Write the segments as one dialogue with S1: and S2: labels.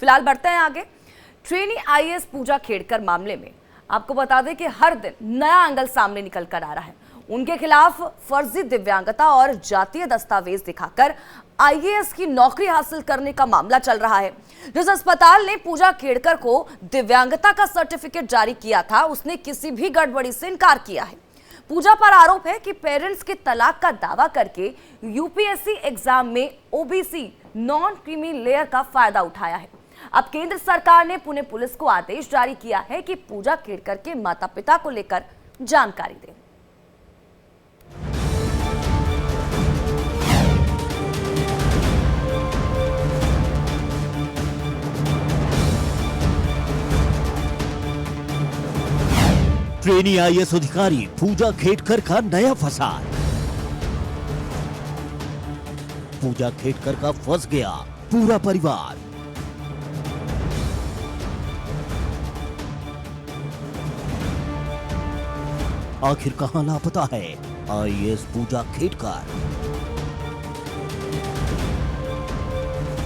S1: फिलहाल बढ़ते हैं आगे। ट्रेनी आईएएस पूजा खेड़कर मामले में आपको बता दें कि हर दिन नया एंगल सामने निकल कर आ रहा है। उनके खिलाफ फर्जी दिव्यांगता और जातीय दस्तावेज दिखाकर आईएएस की नौकरी हासिल करने का मामला चल रहा है। जिस अस्पताल ने पूजा खेड़कर को दिव्यांगता का सर्टिफिकेट जारी किया था, उसने किसी भी गड़बड़ी से इनकार किया है। पूजा पर आरोप है कि पेरेंट्स के तलाक का दावा करके यूपीएससी एग्जाम में ओबीसी नॉन क्रीमी लेयर का फायदा उठाया है। अब केंद्र सरकार ने पुणे पुलिस को आदेश जारी किया है कि पूजा खेड़कर के माता पिता को लेकर जानकारी दें।
S2: ट्रेनी आईएएस अधिकारी पूजा खेड़कर का नया फसाद। पूजा खेड़कर का फंस गया पूरा परिवार। आखिर कहां लापता है आईएएस पूजा खेड़कर?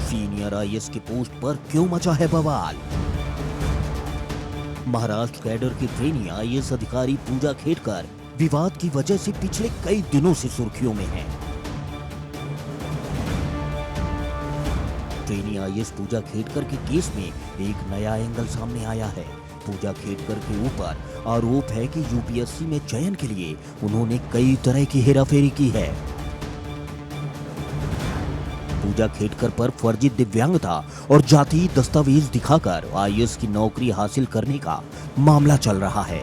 S2: सीनियर आईएएस की पोस्ट पर क्यों मचा है बवाल? महाराष्ट्र कैडर की ट्रेनी आईएएस अधिकारी पूजा खेड़कर विवाद की वजह से पिछले कई दिनों से सुर्खियों में है। ट्रेनी आईएएस पूजा खेड़कर के केस में एक नया एंगल सामने आया है। पूजा खेड़कर के ऊपर आरोप है कि यूपीएससी में चयन के लिए उन्होंने कई तरह की हेराफेरी की है। पूजा खेड़कर पर फर्जी दिव्यांगता और जातीय दस्तावेज दिखाकर आईएएस की नौकरी हासिल करने का मामला चल रहा है।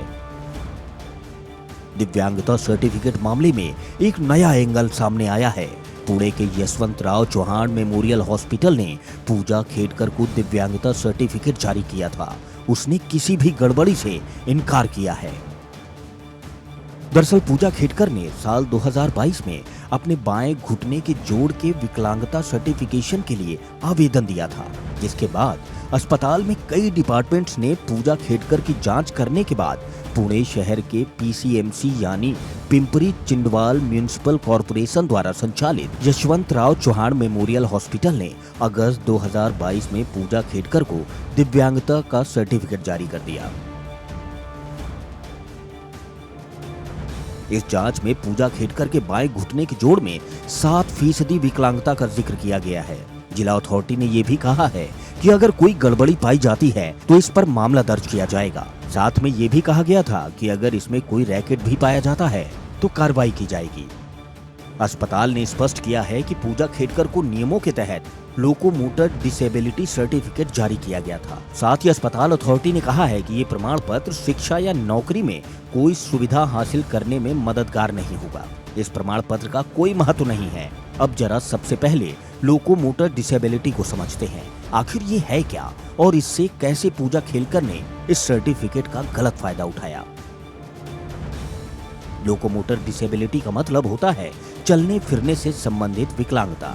S2: दिव्यांगता सर्टिफिकेट मामले में एक नया एंगल सामने आया है। पुणे के यशवंतराव चौहान मेमोरियल हॉस्पिटल ने पूजा खेड़कर को दिव्यांगता सर्टिफिकेट जारी किया था। उसने किसी भी गड़बड़ी से इनकार किया है। दरअसल पूजा खेड़कर ने साल 2022 में अपने बाएं घुटने के जोड़ के विकलांगता सर्टिफिकेशन के लिए आवेदन दिया था, जिसके बाद अस्पताल में कई डिपार्टमेंट्स ने पूजा खेड़कर की जांच करने के बाद पुणे शहर के पीसीएमसी यानी पिंपरी चिंदवाल म्युनिसिपल कॉर्पोरेशन द्वारा संचालित यशवंतराव चौहान मेमोरियल हॉस्पिटल ने अगस्त 2022 में पूजा खेड़कर को दिव्यांगता का सर्टिफिकेट जारी कर दिया। इस जांच में पूजा खेड़कर के बाएं घुटने के जोड़ में 7% विकलांगता का जिक्र किया गया है। जिला अथॉरिटी ने यह भी कहा है कि अगर कोई गड़बड़ी पाई जाती है तो इस पर मामला दर्ज किया जाएगा। साथ में यह भी कहा गया था कि अगर इसमें कोई रैकेट भी पाया जाता है तो कार्रवाई की जाएगी। अस्पताल ने स्पष्ट किया है कि पूजा खेड़कर को नियमों के तहत लोकोमोटर डिसेबिलिटी सर्टिफिकेट जारी किया गया था। साथ ही अस्पताल अथॉरिटी ने कहा है कि ये प्रमाण पत्र शिक्षा या नौकरी में कोई सुविधा हासिल करने में मददगार नहीं होगा। इस प्रमाण पत्र का कोई महत्व नहीं है। अब जरा सबसे पहले लोकोमोटर डिसेबिलिटी को समझते हैं। आखिर ये है क्या और इससे कैसे पूजा खेड़कर ने इस सर्टिफिकेट का गलत फायदा उठाया? लोकोमोटर डिसेबिलिटी का मतलब होता है चलने फिरने से संबंधित विकलांगता।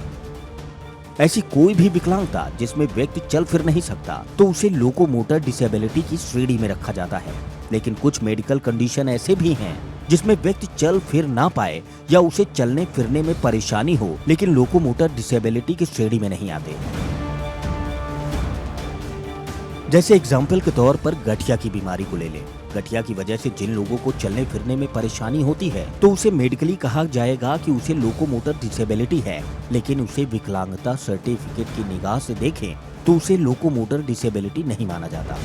S2: ऐसी कोई भी विकलांगता जिसमें व्यक्ति चल फिर नहीं सकता तो उसे लोकोमोटर डिसेबिलिटी की श्रेणी में रखा जाता है। लेकिन कुछ मेडिकल कंडीशन ऐसे भी हैं जिसमें व्यक्ति चल फिर ना पाए या उसे चलने फिरने में परेशानी हो, लेकिन लोकोमोटर डिसेबिलिटी की श्रेणी में नहीं आते। जैसे एग्जाम्पल के तौर पर गठिया की बीमारी को ले लें। गठिया की वजह से जिन लोगों को चलने फिरने में परेशानी होती है तो उसे मेडिकली कहा जाएगा कि उसे लोकोमोटर डिसेबिलिटी है, लेकिन उसे विकलांगता सर्टिफिकेट की निगाह से देखें तो उसे लोकोमोटर डिसेबिलिटी नहीं माना जाता।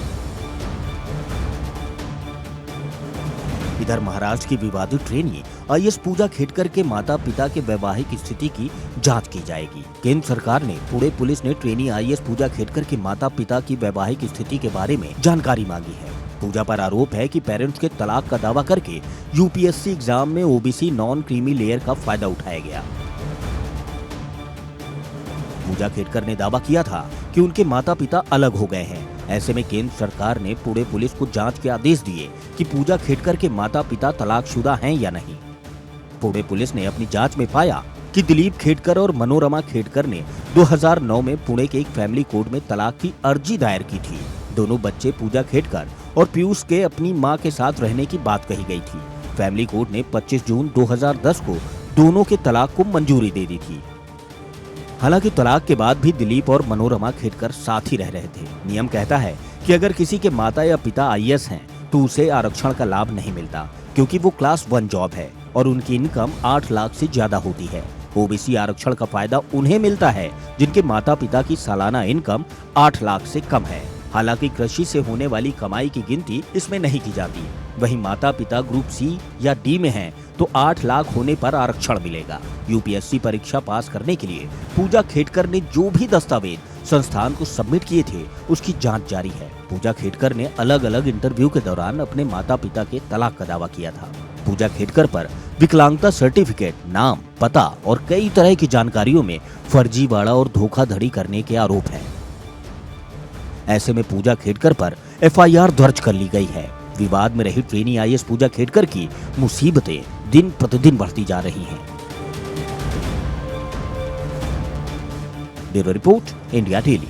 S2: इधर महाराष्ट्र की विवादित ट्रेनी आईएएस पूजा खेड़कर के माता पिता के वैवाहिक स्थिति की जांच की जाएगी। केंद्र सरकार ने पुणे पुलिस ने ट्रेनी आईएएस पूजा खेड़कर के माता पिता की वैवाहिक स्थिति के बारे में जानकारी मांगी है। पूजा पर आरोप है कि पेरेंट्स के तलाक का दावा करके यूपीएससी एग्जाम में ओबीसी नॉन क्रीमी लेयर का फायदा उठाया गया। पूजा खेड़कर ने दावा किया था कि उनके माता पिता अलग हो गए हैं। ऐसे में केंद्र सरकार ने पुणे पुलिस को जांच के आदेश दिए कि पूजा खेड़कर के माता पिता तलाकशुदा हैं या नहीं। पुणे पुलिस ने अपनी जांच में पाया कि दिलीप खेड़कर और मनोरमा खेड़कर ने 2009 में पुणे के एक फैमिली कोर्ट में तलाक की अर्जी दायर की थी। दोनों बच्चे पूजा खेड़कर और पीयूष के अपनी मां के साथ रहने की बात कही गई थी। फैमिली कोर्ट ने 25 जून 2010 को दोनों के तलाक को मंजूरी दे दी थी। हालांकि तलाक के बाद भी दिलीप और मनोरमा खेडकर साथ ही रह रहे थे। नियम कहता है कि अगर किसी के माता या पिता आईएएस हैं तो उसे आरक्षण का लाभ नहीं मिलता, क्योंकि वो क्लास 1 जॉब है और उनकी इनकम 8 लाख से ज्यादा होती है। ओबीसी आरक्षण का फायदा उन्हें मिलता है जिनके माता पिता की सालाना इनकम 8 लाख से कम है। हालांकि कृषि से होने वाली कमाई की गिनती इसमें नहीं की जाती। वहीं माता पिता ग्रुप सी या डी में हैं तो 8 लाख होने पर आरक्षण मिलेगा। यूपीएससी परीक्षा पास करने के लिए पूजा खेडकर ने जो भी दस्तावेज संस्थान को सबमिट किए थे उसकी जांच जारी है। पूजा खेडकर ने अलग अलग इंटरव्यू के दौरान अपने माता पिता के तलाक का दावा किया था। पूजा खेडकर पर विकलांगता सर्टिफिकेट, नाम, पता और कई तरह की जानकारियों में फर्जीवाड़ा और धोखाधड़ी करने के आरोप हैं। ऐसे में पूजा खेडकर पर एफआईआर दर्ज कर ली गई है। विवाद में रही ट्रेनी आईएएस पूजा खेडकर की मुसीबतें दिन प्रतिदिन बढ़ती जा रही हैं। Bureau report, India daily.